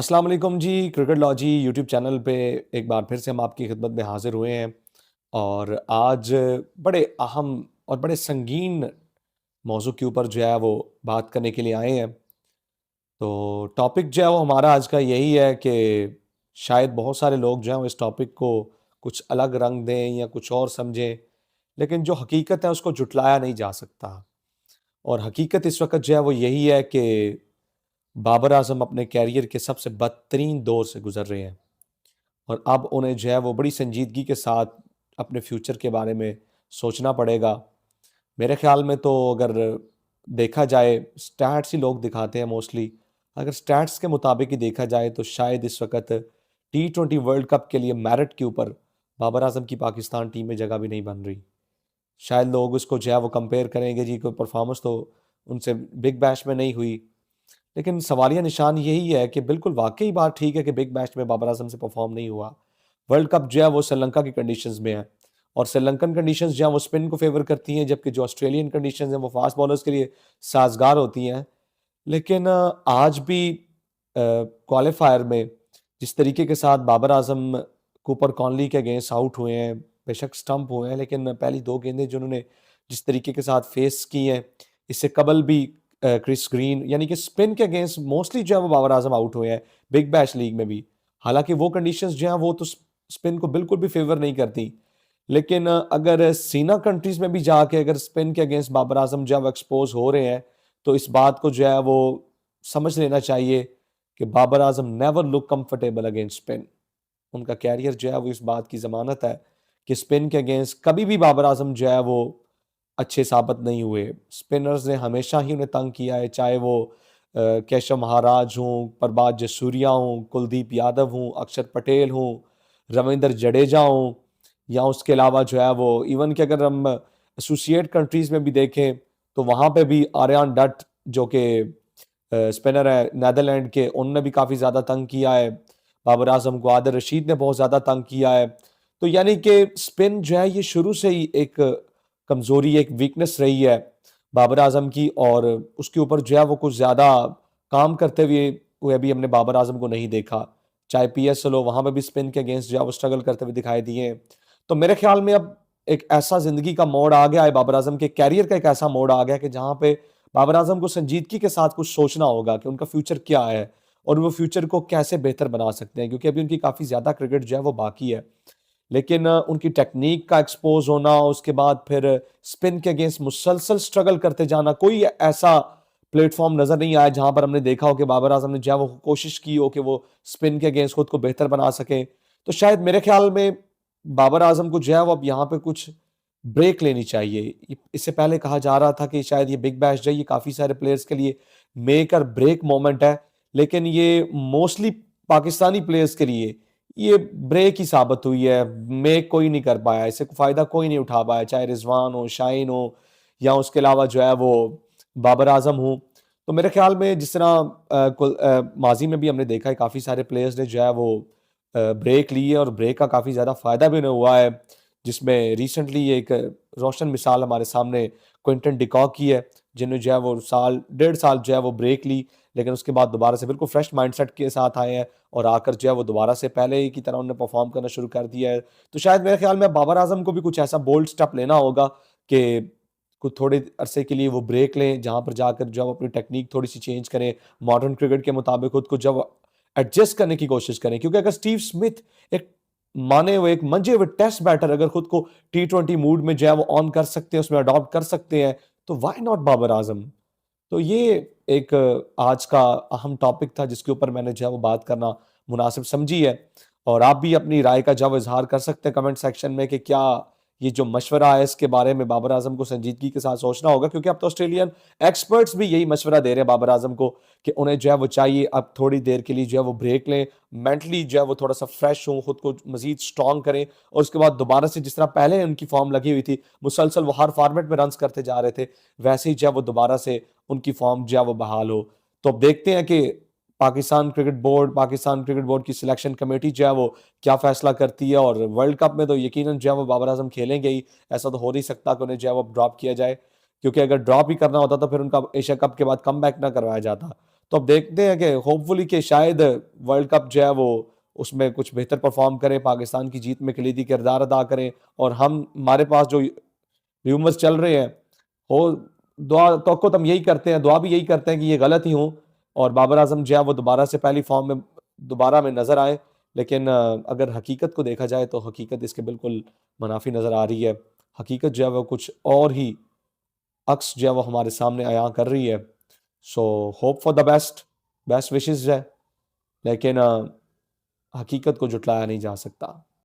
अस्सलाम वालेकुम जी। Cricket logy YouTube channel पे एक बार फिर से हम आपकी खिदमत में हाजिर हुए हैं और आज बड़े अहम और बड़े संगीन मौजू के ऊपर जो है वो बात करने के लिए आए हैं। तो टॉपिक जो है वो हमारा आज का यही है कि शायद बहुत सारे लोग जो हैं वो इस टॉपिक को कुछ अलग रंग दें या कुछ और समझें, लेकिन जो हकीकत है उसको जुटलाया नहीं जा सकता। और हकीकत इस वक्त जो है वो यही है कि बाबर आजम अपने कैरियर के सबसे बदतरीन दौर से गुजर रहे हैं और अब उन्हें जो है वो बड़ी संजीदगी के साथ अपने फ्यूचर के बारे में सोचना पड़ेगा। मेरे ख्याल में तो अगर देखा जाए, स्टैट्स ही लोग दिखाते हैं मोस्टली। अगर स्टैट्स के मुताबिक ही देखा जाए तो शायद इस वक्त T20 वर्ल्ड कप के लिए मेरिट के ऊपर बाबर आजम की पाकिस्तान टीम में जगह भी नहीं बन रही। शायद लोग उसको जो है वो कंपेयर करेंगे जी, कोई परफॉर्मेंस तो उनसे बिग बैश में नहीं हुई। लेकिन सवालिया निशान यही है कि बिल्कुल वाकई बात ठीक है कि बिग बैश में बाबर आजम से परफॉर्म नहीं हुआ। वर्ल्ड कप जो है वो श्रीलंका की कंडीशंस में है और श्रीलंकन कंडीशंस जो है वो स्पिन को फेवर करती हैं, जबकि जो ऑस्ट्रेलियन कंडीशंस हैं वो फास्ट बॉलर्स के लिए साजगार होती हैं। लेकिन आज भी क्वालिफायर में जिस तरीके के साथ बाबर आजम कूपर कॉनली के अगेंस्ट आउट हुए हैं, बेशक स्टंप हुए हैं, लेकिन पहली दो गेंदें जिन्होंने जिस तरीके के साथ फेस की हैं, इससे कबल भी क्रिस ग्रीन यानी कि स्पिन के अगेंस्ट मोस्टली जो है वो बाबर आजम आउट हुए हैं बिग बैश लीग में भी। हालांकि वो कंडीशंस जो हैं वो तो स्पिन को बिल्कुल भी फेवर नहीं करती। लेकिन अगर सीना कंट्रीज में भी जाके अगर स्पिन के अगेंस्ट बाबर आजम जो है वो एक्सपोज हो रहे हैं, तो इस बात को जो है वो समझ लेना चाहिए कि Babar Azam never look comfortable against spin. उनका कैरियर जो है वो इस बात की ज़मानत है कि स्पिन के अगेंस्ट कभी भी बाबर आजम जो है वो अच्छे साबित नहीं हुए। स्पिनर्स ने हमेशा ही उन्हें तंग किया है, चाहे वो केशव महाराज हों, प्रभात जसूरिया हों, कुलदीप यादव हों, अक्षर पटेल हों, रविंद्र जडेजा हों, या उसके अलावा जो है वो इवन कि अगर हम एसोसिएट कंट्रीज़ में भी देखें तो वहाँ पे भी आर्यन डट जो कि स्पिनर है नीदरलैंड के, उन्होंने भी काफ़ी ज़्यादा तंग किया है बाबर आजम को। आदिल रशीद ने बहुत ज़्यादा तंग किया है। तो यानी कि स्पिन जो है ये शुरू से ही एक कमज़ोरी, एक वीकनेस रही है बाबर आजम की, और उसके ऊपर जो है वो कुछ ज़्यादा काम करते हुए भी हमने बाबर आजम को नहीं देखा। चाहे PSL हो, वहाँ पे भी स्पिन के अगेंस्ट जो है वो स्ट्रगल करते हुए दिखाई दिए। तो मेरे ख्याल में अब एक ऐसा ज़िंदगी का मोड़ आ गया है, बाबर आजम के कैरियर का एक ऐसा मोड़ आ गया कि जहाँ पे बाबर आजम को संजीदगी के साथ कुछ सोचना होगा कि उनका फ्यूचर क्या है और वो फ्यूचर को कैसे बेहतर बना सकते हैं, क्योंकि अभी उनकी काफ़ी ज़्यादा क्रिकेट जो है वो बाकी है। लेकिन उनकी टेक्निक का एक्सपोज होना, उसके बाद फिर स्पिन के अगेंस्ट मुसलसल स्ट्रगल करते जाना, कोई ऐसा प्लेटफॉर्म नजर नहीं आया जहां पर हमने देखा हो कि बाबर आजम ने जो है वो कोशिश की हो कि वो स्पिन के अगेंस्ट खुद को बेहतर बना सके। तो शायद मेरे ख्याल में बाबर आजम को जो है वो अब यहाँ पे कुछ ब्रेक लेनी चाहिए। इससे पहले कहा जा रहा था कि शायद ये बिग बैश जो है ये काफी सारे प्लेयर्स के लिए मेक और ब्रेक मोमेंट है, लेकिन ये मोस्टली पाकिस्तानी प्लेयर्स के लिए ये ब्रेक ही साबित हुई है। मेक कोई नहीं कर पाया, इससे फायदा कोई नहीं उठा पाया, चाहे रिजवान हो, शाहीन हो, या उसके अलावा जो है वो बाबर आजम हो। तो मेरे ख्याल में जिस तरह माजी में भी हमने देखा है काफ़ी सारे प्लेयर्स ने जो है वो ब्रेक ली है और ब्रेक का काफ़ी ज़्यादा फ़ायदा भी उन्हें हुआ है, जिसमें रिसेंटली एक रोशन मिसाल हमारे सामने क्विंटन डिकॉक की है, जिन्होंने जो है वो साल डेढ़ साल जो है वो ब्रेक ली, लेकिन उसके बाद दोबारा से बिल्कुल फ्रेश माइंडसेट के साथ आए हैं और आकर जो है वो दोबारा से पहले ही की तरह उन्होंने परफॉर्म करना शुरू कर दिया है। तो शायद मेरे ख्याल में बाबर आजम को भी कुछ ऐसा बोल्ड स्टेप लेना होगा कि कुछ थोड़े अरसे के लिए वो ब्रेक लें, जहाँ पर जाकर जब अपनी टेक्निक थोड़ी सी चेंज करें, मॉडर्न क्रिकेट के मुताबिक खुद को जब एडजस्ट करने की कोशिश करें। क्योंकि अगर स्टीव स्मिथ एक माने हुए, एक मंजे हुए टेस्ट बैटर अगर खुद को T20 मूड में जो है वो ऑन कर सकते हैं, उसमें अडॉप्ट कर सकते हैं, तो व्हाई नॉट बाबर आजम। तो ये एक आज का अहम टॉपिक था जिसके ऊपर मैंने जो है वो बात करना मुनासिब समझी है। और आप भी अपनी राय का जब इजहार कर सकते हैं कमेंट सेक्शन में कि क्या ये जो मशवरा है इसके बारे में बाबर आजम को संजीदगी के साथ सोचना होगा, क्योंकि अब तो ऑस्ट्रेलियन एक्सपर्ट्स भी यही मशवरा दे रहे हैं बाबर आजम को कि उन्हें जो है वो चाहिए अब थोड़ी देर के लिए जो है वो ब्रेक लें, मेंटली जो है वो थोड़ा सा फ्रेश हों, खुद को मजीद स्ट्रॉन्ग करें, और उसके बाद दोबारा से जिस तरह पहले उनकी फॉर्म लगी हुई थी, मुसलसल वो हर फॉर्मेट में रन्स करते जा रहे थे, वैसे ही जो है वो दोबारा से उनकी फॉर्म जो है वो बहाल हो। तो अब देखते हैं कि पाकिस्तान क्रिकेट बोर्ड की सिलेक्शन कमेटी जो है वो क्या फैसला करती है, और वर्ल्ड कप में तो यकीनन जो है वो बाबर आजम खेलेंगे ही। ऐसा तो हो नहीं सकता कि उन्हें जो है वो ड्रॉप किया जाए, क्योंकि अगर ड्रॉप ही करना होता तो फिर उनका एशिया कप के बाद कम बैक ना करवाया जाता। तो अब देखते हैं कि होपफुली कि शायद वर्ल्ड कप जो है वो उसमें कुछ बेहतर परफॉर्म करें, पाकिस्तान की जीत में कलीदी किरदार अदा करें, और हम हमारे पास जो र्यूमर्स चल रहे हैं हो, दुआ तो हम यही करते हैं, दुआ भी यही करते हैं कि ये गलत ही हो और बाबर आजम जो है वो दोबारा से पहली फॉर्म में दोबारा में नजर आए। लेकिन अगर हकीकत को देखा जाए तो हकीकत इसके बिल्कुल मुनाफी नजर आ रही है। हकीकत जो है वो कुछ और ही अक्स जो है वो हमारे सामने आया कर रही है। So hope for the best, best wishes है, लेकिन हकीकत को जुटलाया नहीं जा सकता।